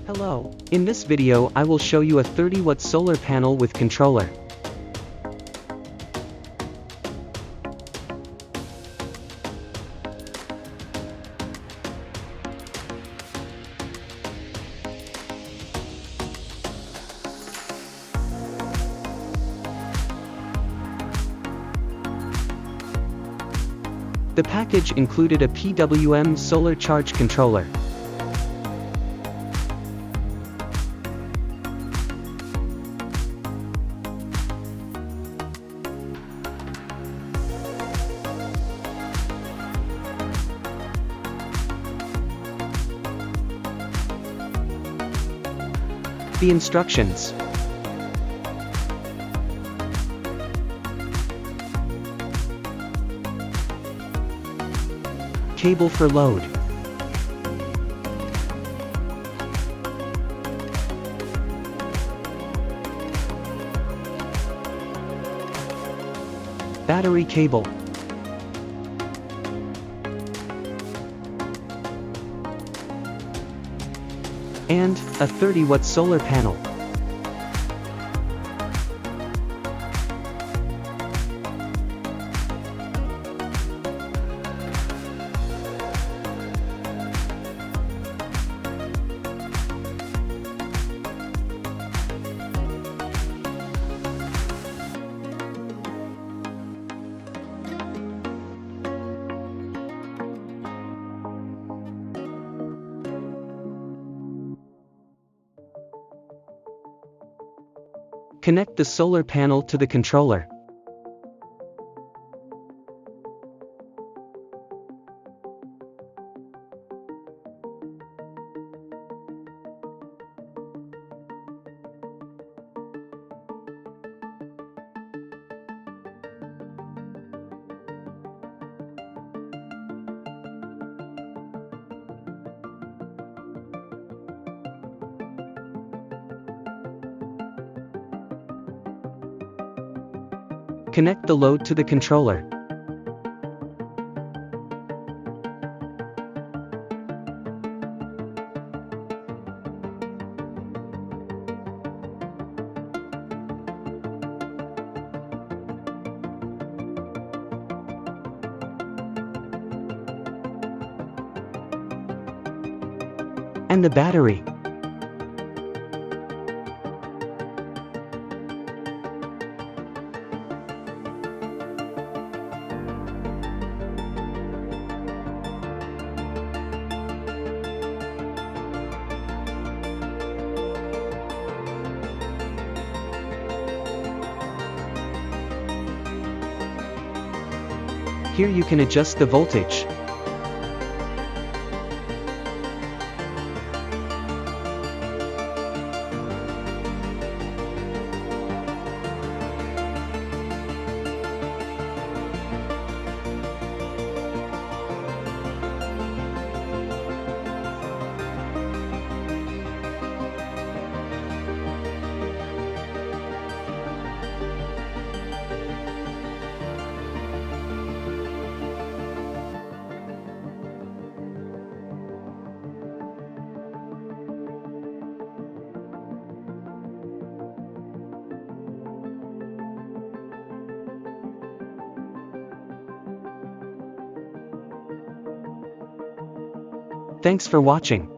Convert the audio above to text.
Hello, in this video I will show you a 30-watt solar panel with controller. The package included a PWM solar charge controller. The instructions. Cable for load. Battery cable. And a 30-watt solar panel. Connect the solar panel to the controller. Connect the load to the controller. And the battery. Here you can adjust the voltage. Thanks for watching.